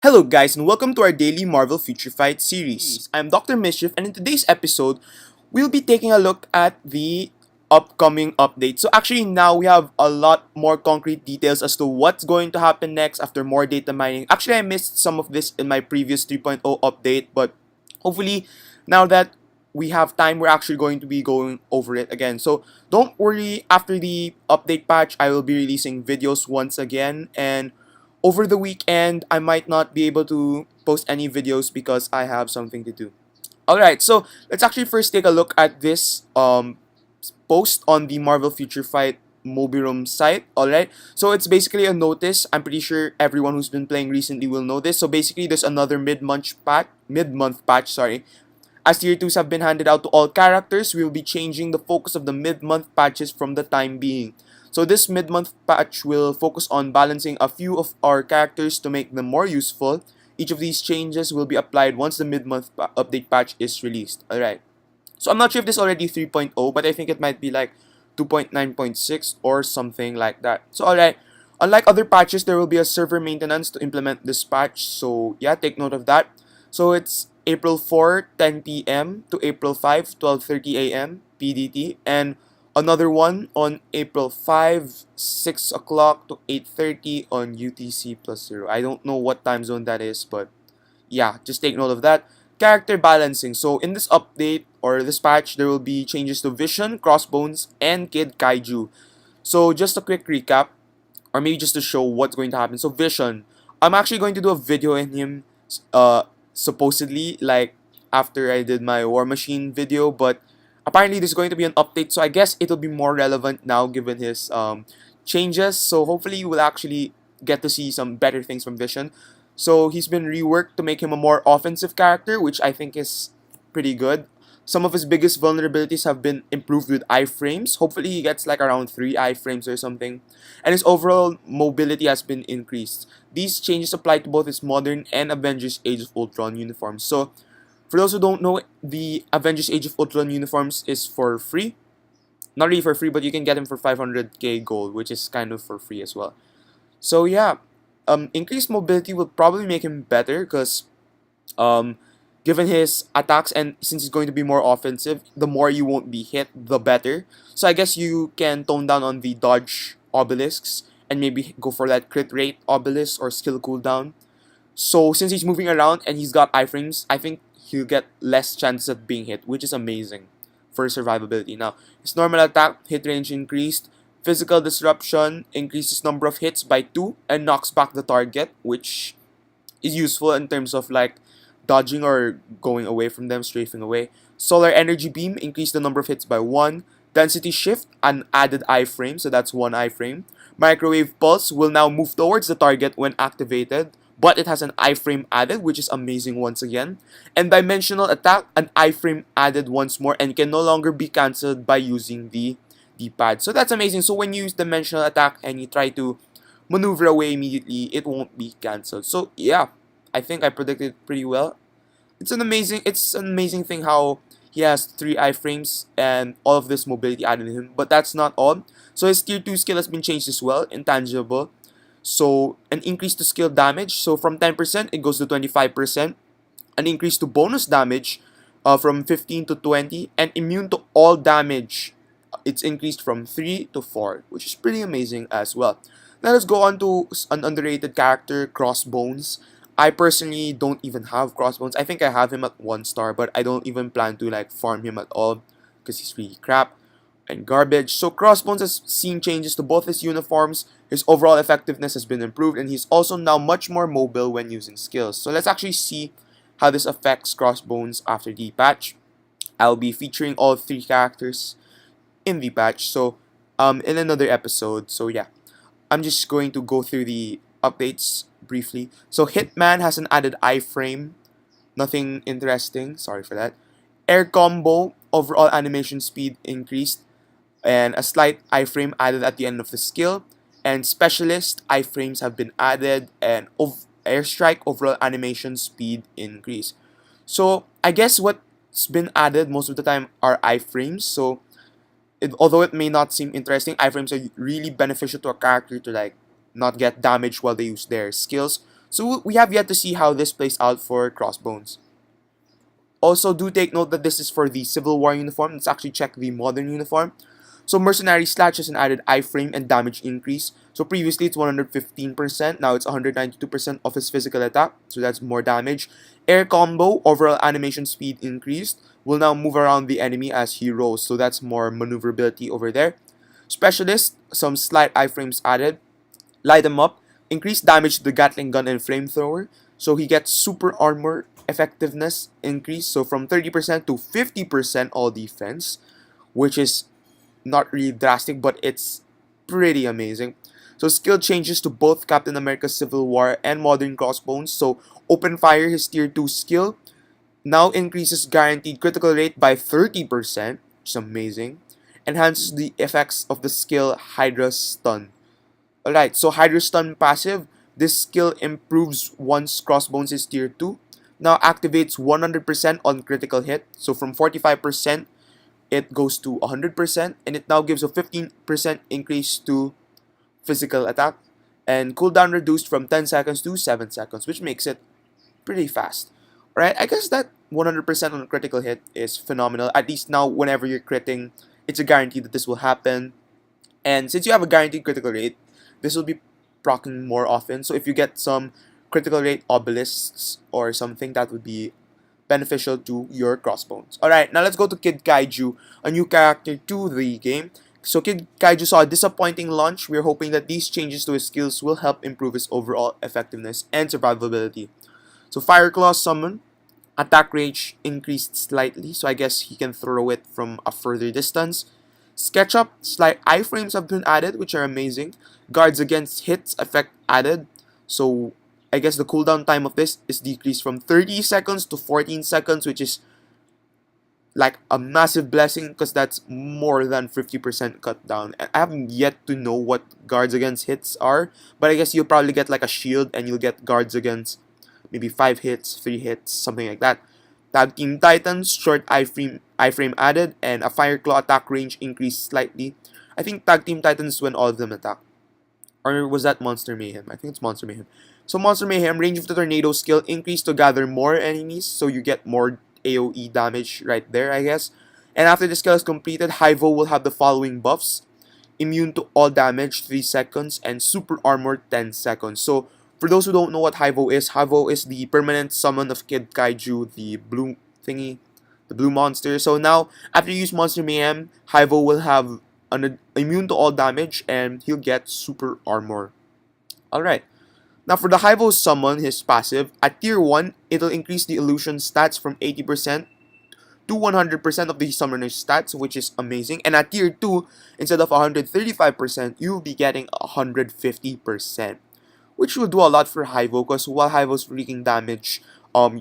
Hello guys and welcome to our daily Marvel Future Fight series. I'm Dr. Mischief and in today's episode, we'll be taking a look at the upcoming update. So actually now we have a lot more concrete details as to what's going to happen next after more data mining. Actually I missed some of this in my previous 3.0 update, but hopefully now that we have time, we're actually going to be going over it again. So don't worry, after the update patch, I will be releasing videos once again, and over the weekend, I might not be able to post any videos because I have something to do. Alright, so let's actually first take a look at this post on the Marvel Future Fight Mobiroom site. Alright, so it's basically a notice. I'm pretty sure everyone who's been playing recently will know this. So basically, there's another mid-month patch, sorry. As tier 2s have been handed out to all characters, we will be changing the focus of the mid-month patches from the time being. So this mid-month patch will focus on balancing a few of our characters to make them more useful. Each of these changes will be applied once the mid-month update patch is released. Alright. So I'm not sure if this is already 3.0, but I think it might be like 2.9.6 or something like that. So alright. Unlike other patches, there will be a server maintenance to implement this patch. So yeah, take note of that. So it's April 4, 10 p.m. to April 5, 12:30 a.m. PDT, and another one on April 5, 6 o'clock to 8:30 on UTC plus 0. I don't know what time zone that is, but yeah, just take note of that. Character balancing. So in this update or this patch, there will be changes to Vision, Crossbones, and Kid Kaiju. So just a quick recap, or maybe just to show what's going to happen. So Vision, I'm actually going to do a video in him, supposedly, like after I did my War Machine video, but apparently there's going to be an update, so I guess it'll be more relevant now given his changes. So hopefully you will actually get to see some better things from Vision. So he's been reworked to make him a more offensive character, which I think is pretty good. Some of his biggest vulnerabilities have been improved with iframes. Hopefully he gets like around 3 iframes or something. And his overall mobility has been increased. These changes apply to both his modern and Avengers Age of Ultron uniforms. So for those who don't know, the Avengers Age of Ultron uniforms is for free. Not really for free, but you can get them for 500k gold, which is kind of for free as well. So yeah, increased mobility will probably make him better because um, given his attacks and since he's going to be more offensive, the more you won't be hit, the better. So I guess you can tone down on the dodge obelisks and maybe go for that crit rate obelisk or skill cooldown. So since he's moving around and he's got iframes, I think he'll get less chances of being hit, which is amazing for survivability. Now, his normal attack hit range increased. Physical disruption increases number of hits by 2 and knocks back the target, which is useful in terms of like dodging or going away from them, strafing away. Solar energy beam increased the number of hits by 1. Density shift, an added iframe, so that's 1 iframe. Microwave pulse will now move towards the target when activated, but it has an iframe added, which is amazing once again. And dimensional attack, an iframe added once more and can no longer be cancelled by using the D-pad. So that's amazing. So when you use dimensional attack and you try to maneuver away immediately, it won't be cancelled. So yeah, I think I predicted it pretty well. It's an amazing thing how he has 3 iframes and all of this mobility added in him. But that's not all. So his tier 2 skill has been changed as well, intangible. So an increase to skill damage. So from 10% it goes to 25%. An increase to bonus damage from 15 to 20. And immune to all damage. It's increased from 3 to 4, which is pretty amazing as well. Now let's go on to an underrated character, Crossbones. I personally don't even have Crossbones. I think I have him at 1 star, but I don't even plan to like farm him at all because he's really crap and garbage. So Crossbones has seen changes to both his uniforms. His overall effectiveness has been improved, and he's also now much more mobile when using skills. So let's actually see how this affects Crossbones after the patch. I'll be featuring all 3 characters in the patch, so in another episode. So yeah, I'm just going to go through the updates briefly. So Hitman has an added iframe, nothing interesting, sorry for that. Air combo, overall animation speed increased, and a slight iframe added at the end of the skill. And specialist iframes have been added, and airstrike overall animation speed increase. So I guess what's been added most of the time are iframes. So although it may not seem interesting, iframes are really beneficial to a character to like not get damaged while they use their skills. So we have yet to see how this plays out for Crossbones. Also, do take note that this is for the Civil War uniform. Let's actually check the modern uniform. So Mercenary Slash has an added iframe and damage increase. So previously it's 115%, now it's 192% of his physical attack, so that's more damage. Air Combo, overall animation speed increased, will now move around the enemy as he rolls, so that's more maneuverability over there. Specialist, some slight iframes added. Light them up, increase damage to the Gatling gun and flamethrower, so he gets super armor effectiveness increase, so from 30% to 50% all defense, which is not really drastic, but it's pretty amazing. So skill changes to both Captain America Civil War and Modern Crossbones. So Open Fire, his tier 2 skill, now increases guaranteed critical rate by 30%, which is amazing. Enhances the effects of the skill Hydra Stun. Alright, so Hydra Stun passive, this skill improves once Crossbones is tier 2. Now activates 100% on critical hit, so from 45% it goes to 100%, and it now gives a 15% increase to physical attack, and cooldown reduced from 10 seconds to 7 seconds, which makes it pretty fast. Right? I guess that 100% on critical hit is phenomenal. At least now, whenever you're critting, it's a guarantee that this will happen. And since you have a guaranteed critical rate, this will be proccing more often. So if you get some critical rate obelisks or something, that would be beneficial to your Crossbones. Alright, now let's go to Kid Kaiju, a new character to the game. So Kid Kaiju saw a disappointing launch. We're hoping that these changes to his skills will help improve his overall effectiveness and survivability. So Fire Claw summon, attack range increased slightly, so I guess he can throw it from a further distance. SketchUp, slight iframes have been added, which are amazing. Guards against hits effect added, so I guess the cooldown time of this is decreased from 30 seconds to 14 seconds, which is like a massive blessing because that's more than 50% cut down. And I haven't yet to know what guards against hits are, but I guess you'll probably get like a shield and you'll get guards against maybe 5 hits, 3 hits, something like that. Tag Team Titans, short iframe added, and a Fire Claw attack range increased slightly. I think Tag Team Titans when all of them attack. Or was that Monster Mayhem? I think it's Monster Mayhem. So Monster Mayhem, range of the tornado skill increased to gather more enemies, so you get more AoE damage right there, I guess. And after the skill is completed, Hivo will have the following buffs. Immune to all damage 3 seconds, and Super Armor 10 seconds. So for those who don't know what Hivo is the permanent summon of Kid Kaiju, the blue thingy, the blue monster. So now, after you use Monster Mayhem, Hivo will have an immune to all damage, and he'll get Super Armor. Alright. Now for the Hivo summon, his passive, at tier 1, it'll increase the illusion stats from 80% to 100% of the summoner's stats, which is amazing. And at tier 2, instead of 135%, you'll be getting 150%. Which will do a lot for Hivo, because while Hivo's wreaking damage,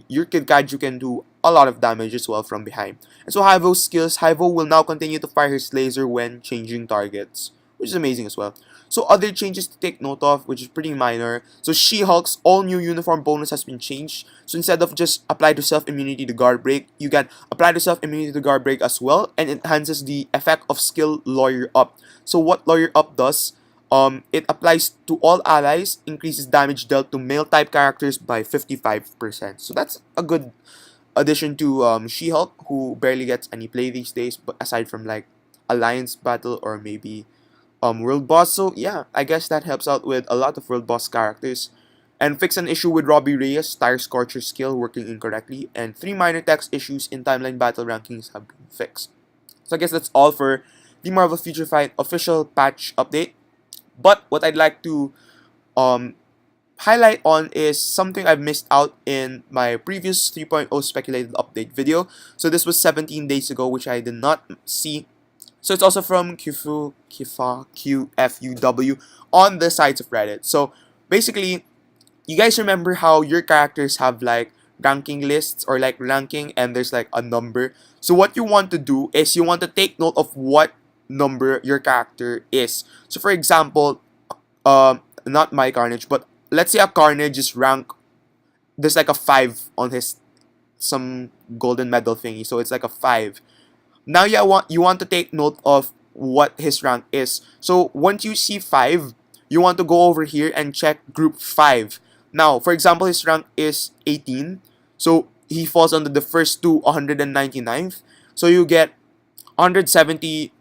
your Kid Kaiju can do a lot of damage as well from behind. And so Hivo's skills, Hivo will now continue to fire his laser when changing targets, which is amazing as well. So other changes to take note of, which is pretty minor. So She-Hulk's all-new uniform bonus has been changed. So instead of just apply to self-immunity to guard break, you can apply to self-immunity to guard break as well, and it enhances the effect of skill Lawyer Up. So what Lawyer Up does, it applies to all allies, increases damage dealt to male-type characters by 55%. So that's a good addition to She-Hulk, who barely gets any play these days, but aside from like Alliance Battle or maybe World Boss. So yeah, I guess that helps out with a lot of World Boss characters. And fix an issue with Robbie Reyes' Tire Scorcher skill working incorrectly, and 3 minor text issues in timeline battle rankings have been fixed. So I guess that's all for the Marvel Future Fight official patch update. But what I'd like to highlight on is something I've missed out in my previous 3.0 speculated update video. So this was 17 days ago, which I did not see. So it's also from QFUW on the sites of Reddit. So basically, you guys remember how your characters have like ranking lists or like ranking, and there's like a number. So what you want to do is you want to take note of what number your character is. So for example, not my Carnage, but let's say a Carnage is rank, there's like a 5 on his some golden medal thingy, so it's like a 5. Now you want to take note of what his rank is. So once you see 5, you want to go over here and check group 5. Now, for example, his rank is 18. So he falls under the first two 199th. So you get 170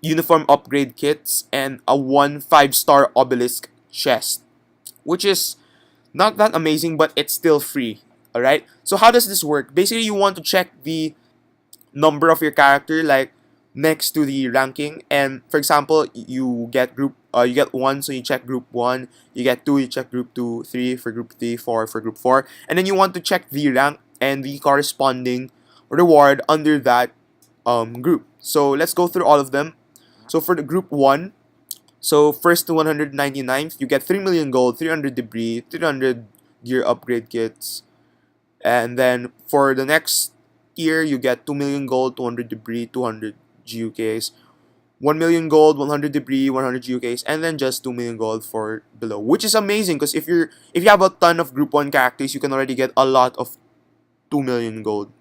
uniform upgrade kits and a 1 5-star obelisk chest, which is not that amazing, but it's still free. Alright? So how does this work? Basically, you want to check the number of your character, like next to the ranking, and for example, you get 1, so you check group 1, you get 2, you check group 2, 3 for group 3, 4 for group 4, and then you want to check the rank and the corresponding reward under that group. So let's go through all of them. So for the group 1, so first to 199th, you get 3 million gold, 300 debris, 300 gear upgrade kits, and then for the next tier, you get 2 million gold, 200 debris, 200 GUKs, 1 million gold, 100 debris, 100 GUKs, and then just 2 million gold for below, which is amazing because if you have a ton of group 1 characters, you can already get a lot of 2 million gold,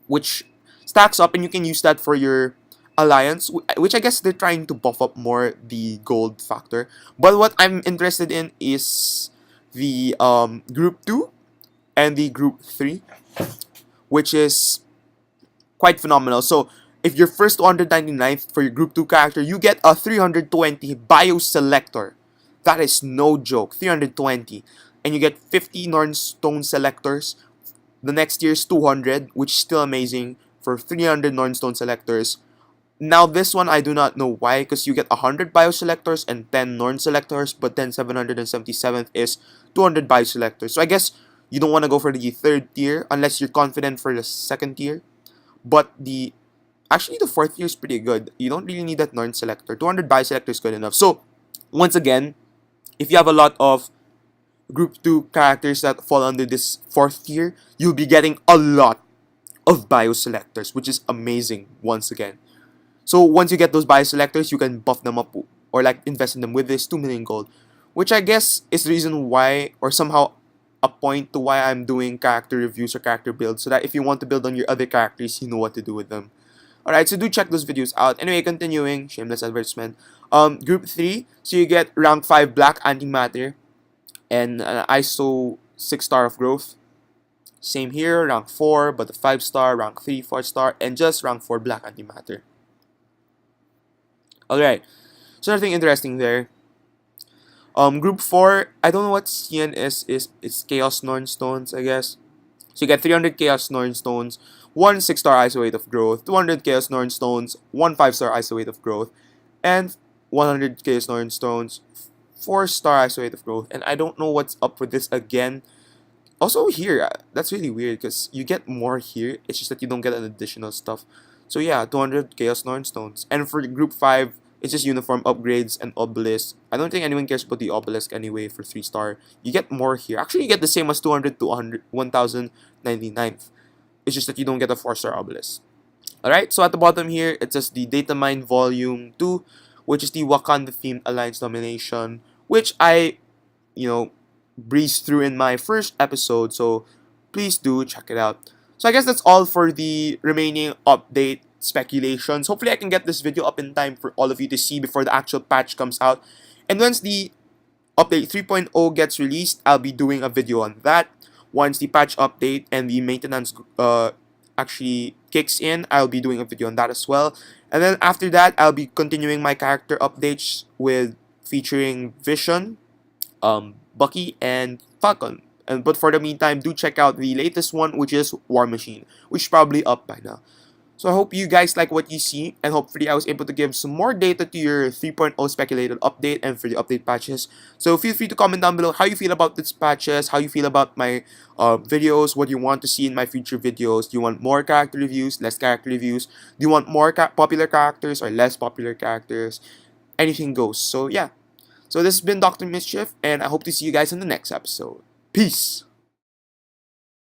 which stacks up, and you can use that for your alliance, which I guess they're trying to buff up more the gold factor. But what I'm interested in is the group 2 and the group 3, which is quite phenomenal. So if you're first 299th for your group 2 character, you get a 320 bio selector. That is no joke, 320. And you get 50 Nornstone selectors. The next tier is 200, which is still amazing for 300 Nornstone selectors. Now this one I do not know why, because you get 100 bio selectors and 10 Norn selectors, but then 777th is 200 bio selectors. So I guess you don't want to go for the third tier unless you're confident for the second tier. But actually the fourth tier is pretty good. You don't really need that Norn selector. 200 bio selector is good enough. So once again, if you have a lot of group 2 characters that fall under this fourth tier, you'll be getting a lot of bio selectors, which is amazing once again. So once you get those bio selectors, you can buff them up or like invest in them with this 2 million gold, which I guess is the reason why, or somehow a point to why I'm doing character reviews or character builds, so that if you want to build on your other characters, you know what to do with them. Alright, so do check those videos out. Anyway, continuing, shameless advertisement. Group 3, so you get rank 5 black antimatter and an ISO 6-star of growth. Same here, rank 4, but the 5-star, rank 3, 4-star, and just rank 4 black antimatter. Alright, so nothing interesting there. Group 4, I don't know what CN is. It's Chaos Nornstones, I guess. So you get 300 Chaos Nornstones, 1 6-star isolate of growth, 200 Chaos Nornstones, 1 5-star isolate of growth, and 100 Chaos Nornstones, 4-star isolate of growth. And I don't know what's up with this again. Also here, that's really weird because you get more here. It's just that you don't get an additional stuff. So yeah, 200 Chaos Nornstones. And for group 5, it's just uniform upgrades and obelisk. I don't think anyone cares about the obelisk anyway for 3-star. You get more here. Actually, you get the same as 200 to 1099th. It's just that you don't get a 4-star obelisk. Alright, so at the bottom here, it says the Datamine Volume 2, which is the Wakanda-themed Alliance nomination, which I, breezed through in my first episode, so please do check it out. So I guess that's all for the remaining update speculations. Hopefully I can get this video up in time for all of you to see before the actual patch comes out. And once the update 3.0 gets released, I'll be doing a video on that. Once the patch update and the maintenance actually kicks in, I'll be doing a video on that as well. And then after that, I'll be continuing my character updates with featuring Vision, Bucky, and Falcon. But for the meantime, do check out the latest one, which is War Machine, which is probably up by now. So I hope you guys like what you see, and hopefully I was able to give some more data to your 3.0 speculated update and for the update patches. So feel free to comment down below how you feel about these patches, how you feel about my videos, what you want to see in my future videos. Do you want more character reviews, less character reviews? Do you want more popular characters or less popular characters? Anything goes. So yeah. So this has been Dr. Mischief, and I hope to see you guys in the next episode. Peace!